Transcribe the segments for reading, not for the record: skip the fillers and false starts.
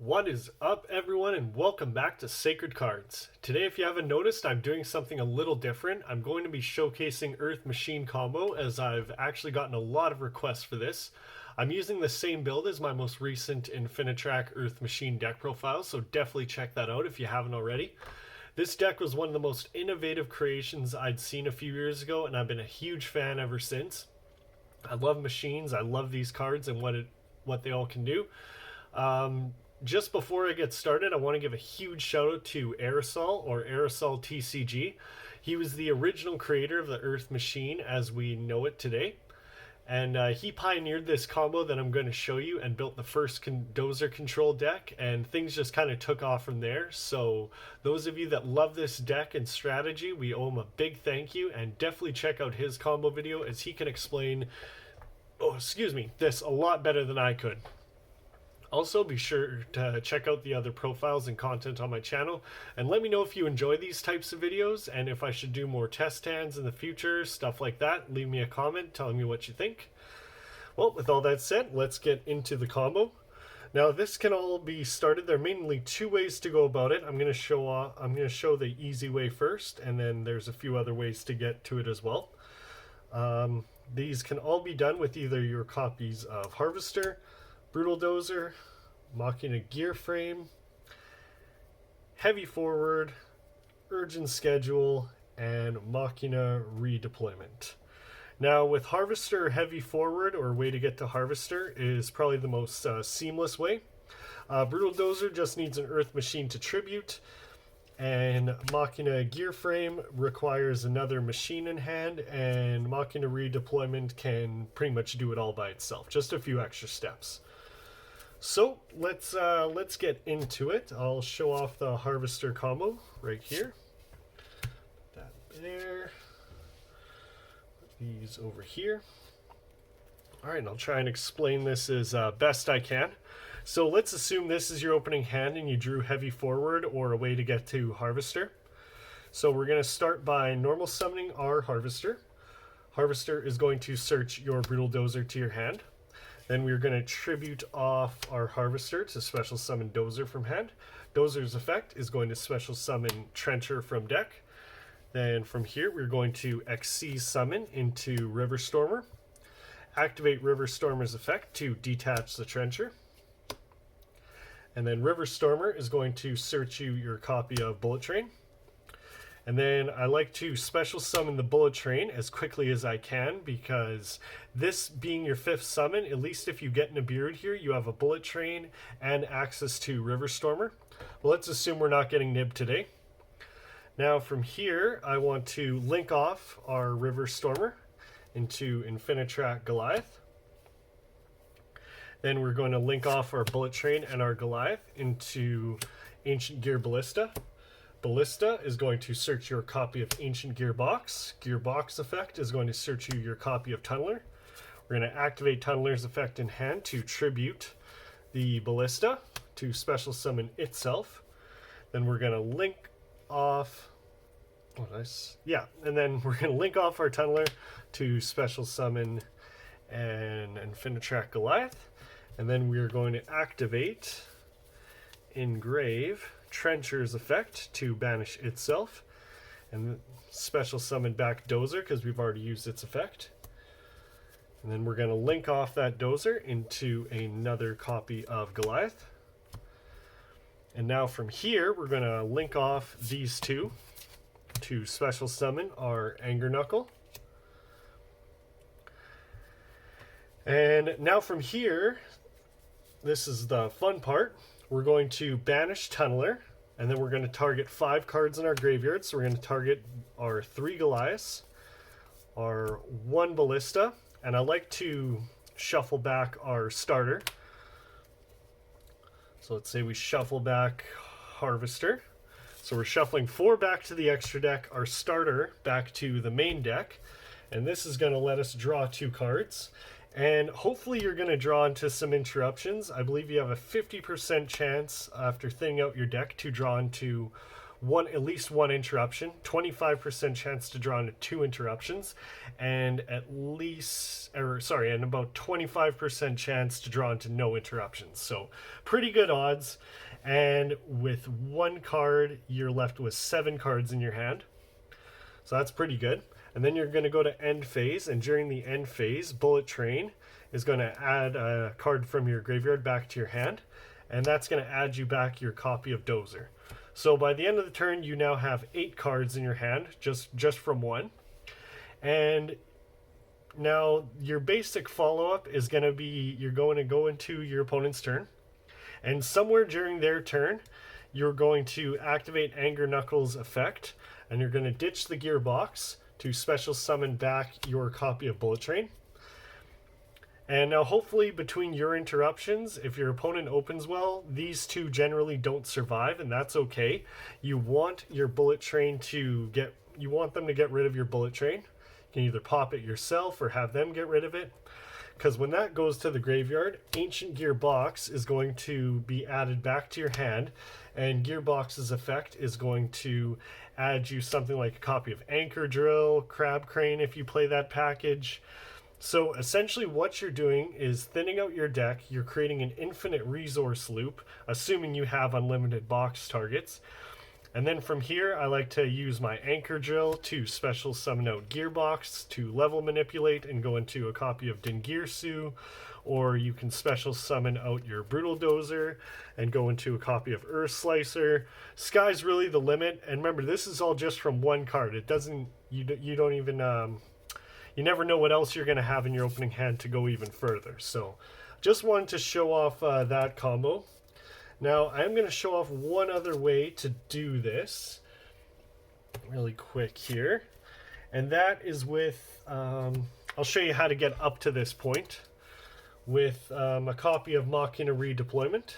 What is up, everyone, and welcome back to Sacred Cards. Today, if you haven't noticed, I'm doing something a little different. I'm going to be showcasing Earth Machine combo, as I've actually gotten a lot of requests for this. I'm using the same build as my most recent Infinitrack Earth Machine deck profile, so definitely check that out if you haven't already. This deck was one of the most innovative creations I'd seen a few years ago, and I've been a huge fan ever since. I love machines, I love these cards and what they all can do. Just before I get started, I want to give a huge shout out to Aerosol, or Aerosol TCG. He was the original creator of the Earth Machine as we know it today. And he pioneered this combo that I'm going to show you and built the first dozer control deck, and things just kind of took off from there. So those of you that love this deck and strategy, we owe him a big thank you, and definitely check out his combo video as he can explain, this a lot better than I could. Also, be sure to check out the other profiles and content on my channel, and let me know if you enjoy these types of videos and if I should do more test hands in the future, stuff like that. Leave me a comment telling me what you think. Well, with all that said, let's get into the combo. Now, this can all be started. There are mainly two ways to go about it. I'm going to show the easy way first, and then there's a few other ways to get to it as well. These can all be done with either your copies of Harvester, Brutal Dozer, Machina Gear Frame, Heavy Forward, Urgent Schedule, and Machina Redeployment. Now, with Harvester, Heavy Forward, or way to get to Harvester, is probably the most seamless way. Brutal Dozer just needs an Earth Machine to tribute, and Machina Gear Frame requires another machine in hand, and Machina Redeployment can pretty much do it all by itself, just a few extra steps. So let's get into it. I'll show off the Harvester combo right here. Put that there. Put these over here. All right, and I'll try and explain this as best I can. So let's assume this is your opening hand and you drew Heavy Forward or a way to get to Harvester. So we're going to start by normal summoning our Harvester. Harvester is going to search your Brutal Dozer to your hand. Then we're going to tribute off our Harvester to special summon Dozer from hand. Dozer's effect is going to special summon Trencher from deck. Then from here we're going to XC summon into River Stormer. Activate River Stormer's effect to detach the Trencher. And then River Stormer is going to search you your copy of Bullet Train. And then I like to special summon the Bullet Train as quickly as I can, because this being your fifth summon, at least if you get Nibiru'd here, you have a Bullet Train and access to River Stormer. Well, let's assume we're not getting Nib today. Now from here, I want to link off our River Stormer into Infinitrack Goliath. Then we're going to link off our Bullet Train and our Goliath into Ancient Gear Ballista. Ballista is going to search your copy of Ancient Gearbox. Gearbox effect is going to search you your copy of Tunneler. We're going to activate Tunneler's effect in hand to tribute the Ballista to special summon itself. Then we're going to link off... and then we're going to link off our Tunneler to special summon an Infinitrack Goliath. And then we are going to activate Engrave Trencher's effect to banish itself, and special summon back Dozer because we've already used its effect. And then we're going to link off that Dozer into another copy of Goliath. And now from here we're going to link off these two to special summon our Anger Knuckle. And now from here, this is the fun part. We're going to banish Tunneler, and then we're going to target 5 cards in our graveyard. So we're going to target our 3 Goliaths, our 1 Ballista, and I like to shuffle back our starter. So let's say we shuffle back Harvester. So we're shuffling 4 back to the extra deck, our starter back to the main deck, and this is going to let us draw 2 cards. And hopefully you're going to draw into some interruptions. I believe you have a 50% chance after thinning out your deck to draw into at least one interruption, 25% chance to draw into 2 interruptions, and and about 25% chance to draw into no interruptions. So pretty good odds. And with 1 card, you're left with 7 cards in your hand. So that's pretty good. And then you're going to go to end phase, and during the end phase, Bullet Train is going to add a card from your graveyard back to your hand, and that's going to add you back your copy of Dozer. So by the end of the turn, you now have 8 cards in your hand, just from 1. And now your basic follow-up is going to be, you're going to go into your opponent's turn, and somewhere during their turn, you're going to activate Anger Knuckles' effect, and you're going to ditch the gearbox to special summon back your copy of Bullet Train. And now hopefully between your interruptions, if your opponent opens well, these 2 generally don't survive, and that's okay. You want your Bullet Train you want them to get rid of your Bullet Train. You can either pop it yourself or have them get rid of it. Because when that goes to the graveyard, Ancient Gearbox is going to be added back to your hand, and Gearbox's effect is going to add you something like a copy of Anchor Drill, Crab Crane if you play that package. So essentially what you're doing is thinning out your deck. You're creating an infinite resource loop, assuming you have unlimited box targets. And then from here, I like to use my Anchor Drill to special summon out Gearbox to level manipulate and go into a copy of Dingirsu, or you can special summon out your Brutal Dozer and go into a copy of Earth Slicer. Sky's really the limit, and remember, this is all just from 1 card. It doesn't, you don't even, you never know what else you're going to have in your opening hand to go even further. So just wanted to show off that combo. Now I'm going to show off one other way to do this really quick here, and that is with I'll show you how to get up to this point with a copy of Machina Redeployment.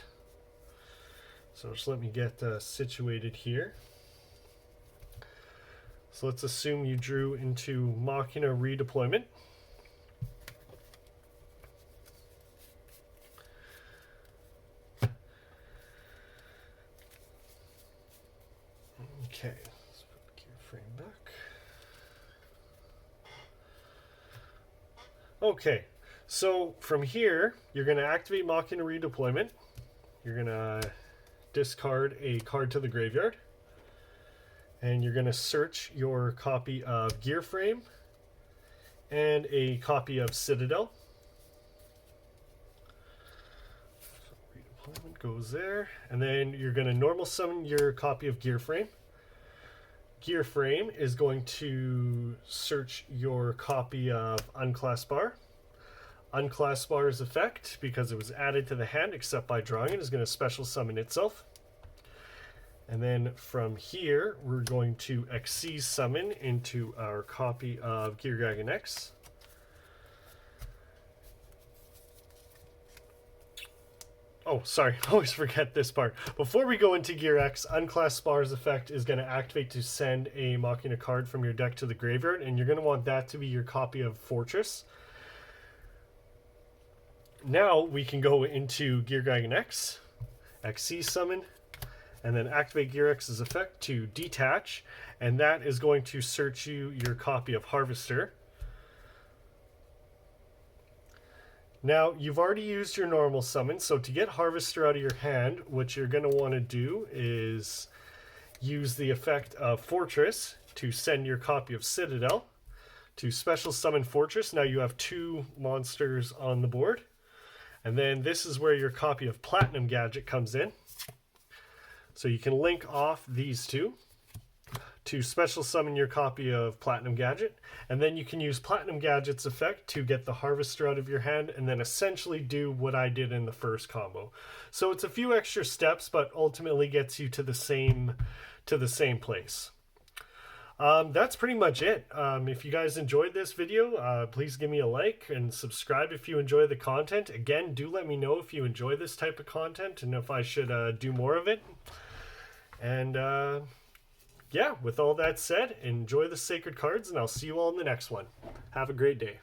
So just let me get situated here. So let's assume you drew into Machina Redeployment. Okay, let's put the gear frame back. Okay, so from here, you're going to activate Machina Redeployment. You're going to discard a card to the graveyard. And you're going to search your copy of Gear Frame and a copy of Citadel. So redeployment goes there. And then you're going to normal summon your copy of Gear Frame. Gear Frame is going to search your copy of Unclass Bar. Unclass Bar's effect, because it was added to the hand except by drawing it, is going to special summon itself. And then from here, we're going to Xyz summon into our copy of Gear Dragon X. Oh, sorry, I always forget this part. Before we go into Gear X, Unclass Bar's effect is going to activate to send a Machina card from your deck to the graveyard, and you're going to want that to be your copy of Fortress. Now we can go into Gear Dragon X, Xyz summon, and then activate Gear X's effect to detach, and that is going to search you your copy of Harvester. Now, you've already used your normal summon, so to get Harvester out of your hand, what you're going to want to do is use the effect of Fortress to send your copy of Citadel to special summon Fortress. Now you have 2 monsters on the board. And then this is where your copy of Platinum Gadget comes in. So you can link off these 2 to special summon your copy of Platinum Gadget, and then you can use Platinum Gadget's effect to get the Harvester out of your hand, and then essentially do what I did in the first combo. So it's a few extra steps, but ultimately gets you to the same place. That's pretty much it. If you guys enjoyed this video, please give me a like and subscribe if you enjoy the content. Again, do let me know if you enjoy this type of content and if I should do more of it. And yeah, with all that said, enjoy the Sacred Cards, and I'll see you all in the next one. Have a great day.